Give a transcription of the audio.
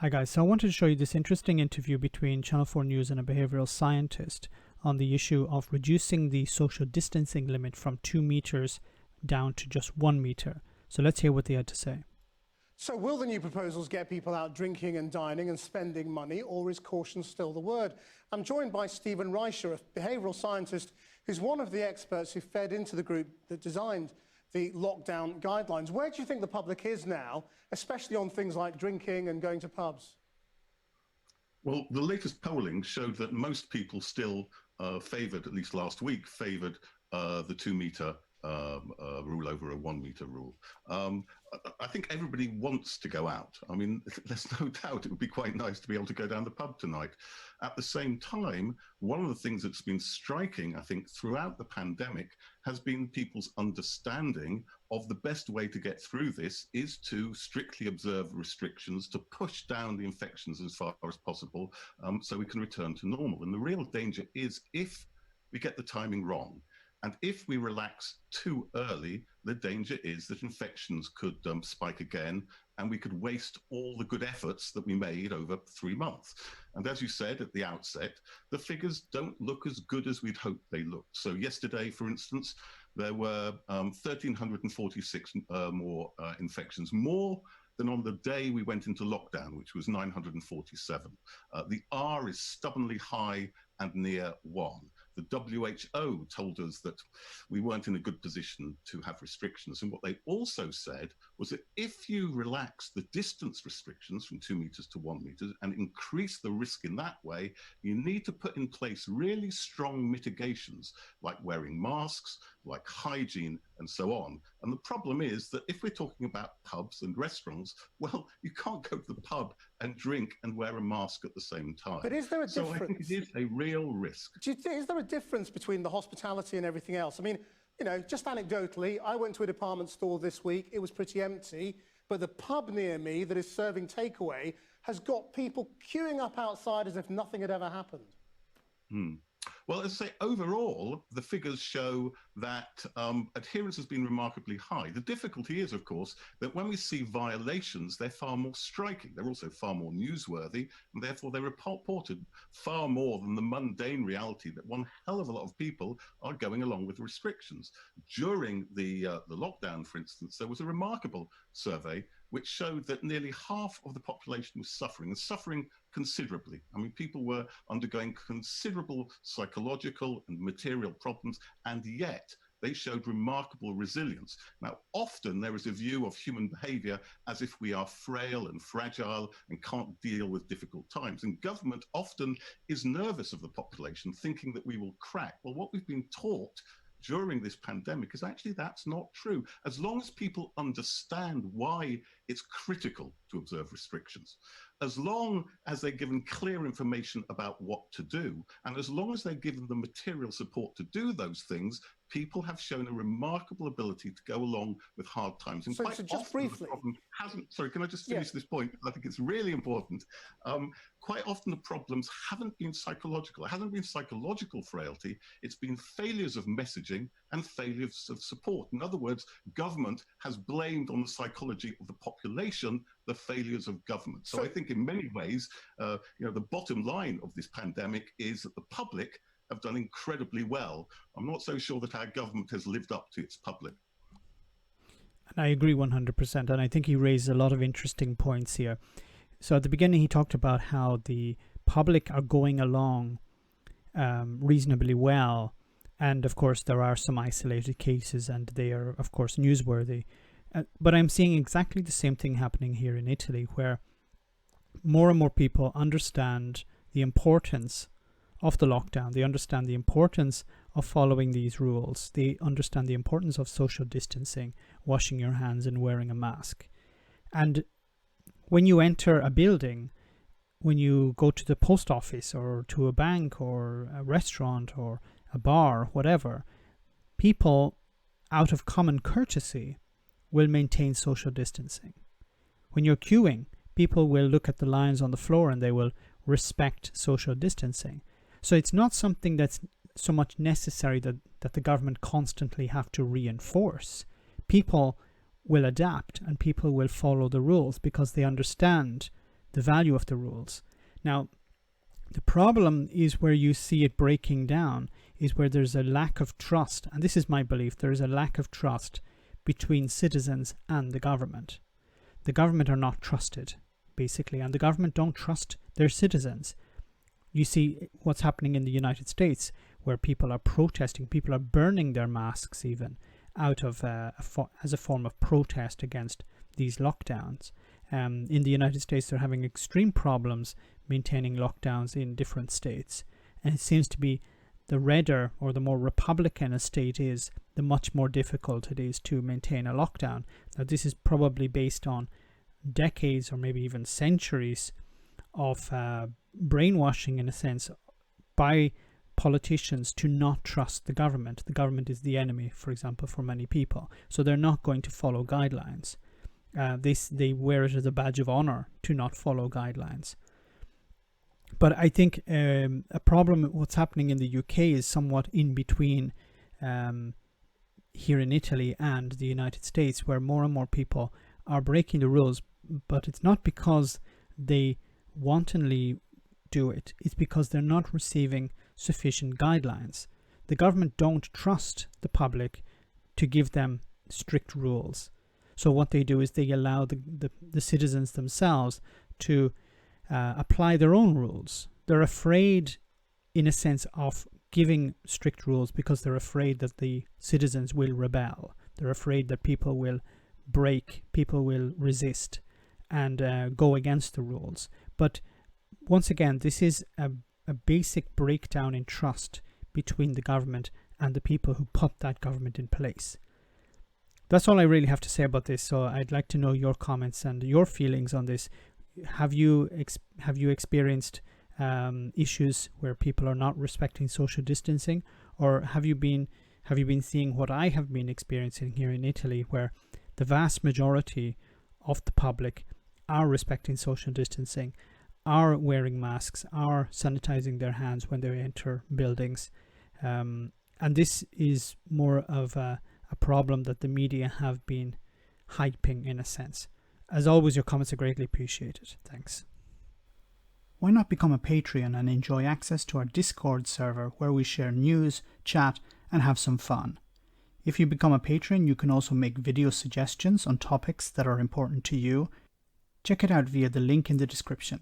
Hi guys, so I wanted to show you this interesting interview between Channel 4 News and a behavioral scientist on the issue of reducing the social distancing limit from 2 meters down to just 1 meter. So let's hear what they had to say. So will the new proposals get people out drinking and dining and spending money, or is caution still the word? I'm joined by Stephen Reicher, a behavioural scientist who's one of the experts who fed into the group that designed the lockdown guidelines. Where do you think the public is now, especially on things like drinking and going to pubs? Well, the latest polling showed that most people still favoured, at least last week, favoured the 2 metre rule over a 1 metre rule. I think everybody wants to go out. I mean, there's no doubt it would be quite nice to be able to go down the pub tonight. At the same time, one of the things that's been striking, I think, throughout the pandemic has been people's understanding of the best way to get through this is to strictly observe restrictions, to push down the infections as far as possible, so we can return to normal. And the real danger is if we get the timing wrong. And if we relax too early, the danger is that infections could spike again, and we could waste all the good efforts that we made over 3 months. And as you said at the outset, the figures don't look as good as we'd hoped they looked. So yesterday, for instance, there were 1,346 more infections, more than on the day we went into lockdown, which was 947. The R is stubbornly high and near 1. The WHO told us that we weren't in a good position to have restrictions. And what they also said was that if you relax the distance restrictions from 2 meters to 1 meter and increase the risk in that way, you need to put in place really strong mitigations, like wearing masks, like hygiene, and so on. And the problem is that if we're talking about pubs and restaurants, well, you can't go to the pub and drink and wear a mask at the same time. But is there a difference? So I think it is a real risk. Is there a difference between the hospitality and everything else? I mean, you know, just anecdotally, I went to a department store this week. It was pretty empty, but the pub near me that is serving takeaway has got people queuing up outside as if nothing had ever happened. Well, as I say, overall, the figures show that adherence has been remarkably high. The difficulty is, of course, that when we see violations, they're far more striking. They're also far more newsworthy, and therefore they're reported far more than the mundane reality that one hell of a lot of people are going along with restrictions. During the lockdown, for instance, there was a remarkable survey which showed that nearly half of the population was suffering, and suffering considerably. I mean, people were undergoing considerable psychological and material problems, and yet they showed remarkable resilience. Now, often there is a view of human behavior as if we are frail and fragile and can't deal with difficult times. And government often is nervous of the population, thinking that we will crack. Well, what we've been taught during this pandemic is actually that's not true. As long as people understand why it's critical to observe restrictions, as long as they're given clear information about what to do, and as long as they're given the material support to do those things, people have shown a remarkable ability to go along with hard times. And So quite just often briefly, the problem hasn't, sorry, can I just finish this point? I think it's really important. Quite often the problems haven't been psychological. It hasn't been psychological frailty. It's been failures of messaging and failures of support. In other words, government has blamed on the psychology of the population the failures of government. So I think in many ways, the bottom line of this pandemic is that the public have done incredibly well. I'm not so sure that our government has lived up to its public. And I agree 100%. And I think he raised a lot of interesting points here. So at the beginning, he talked about how the public are going along reasonably well. And of course, there are some isolated cases and they are, of course, newsworthy. But I'm seeing exactly the same thing happening here in Italy, where more and more people understand the importance of the lockdown. They understand the importance of following these rules. They understand the importance of social distancing, washing your hands and wearing a mask. And when you enter a building, when you go to the post office or to a bank or a restaurant or a bar, whatever, people, out of common courtesy, will maintain social distancing. When you're queuing, people will look at the lines on the floor and they will respect social distancing. So it's not something that's so much necessary that the government constantly have to reinforce. People will adapt and people will follow the rules because they understand the value of the rules. Now, the problem is where you see it breaking down is where there's a lack of trust, and this is my belief, there is a lack of trust between citizens and the government. The government are not trusted, basically, and the government don't trust their citizens. You see what's happening in the United States, where people are protesting, people are burning their masks even out of as a form of protest against these lockdowns. In the United States, they're having extreme problems maintaining lockdowns in different states, and it seems to be the redder or the more Republican a state is, the much more difficult it is to maintain a lockdown. Now, this is probably based on decades or maybe even centuries of brainwashing, in a sense, by politicians to not trust the government. The government is the enemy, for example, for many people. So they're not going to follow guidelines. They wear it as a badge of honor to not follow guidelines. But I think a problem with what's happening in the UK is somewhat in between here in Italy and the United States, where more and more people are breaking the rules, but it's not because they wantonly do it. It's because they're not receiving sufficient guidelines. The government don't trust the public to give them strict rules. So what they do is they allow the citizens themselves to apply their own rules. They're afraid, in a sense, of giving strict rules because they're afraid that the citizens will rebel. They're afraid that people will break, people will resist and go against the rules. But once again, this is a basic breakdown in trust between the government and the people who put that government in place. That's all I really have to say about this. So I'd like to know your comments and your feelings on this. Have you experienced issues where people are not respecting social distancing, or have you been seeing what I have been experiencing here in Italy, where the vast majority of the public are respecting social distancing, are wearing masks, are sanitizing their hands when they enter buildings, and this is more of a problem that the media have been hyping, in a sense. As always, your comments are greatly appreciated. Thanks. Why not become a Patreon and enjoy access to our Discord server where we share news, chat, and have some fun? If you become a patron, you can also make video suggestions on topics that are important to you. Check it out via the link in the description.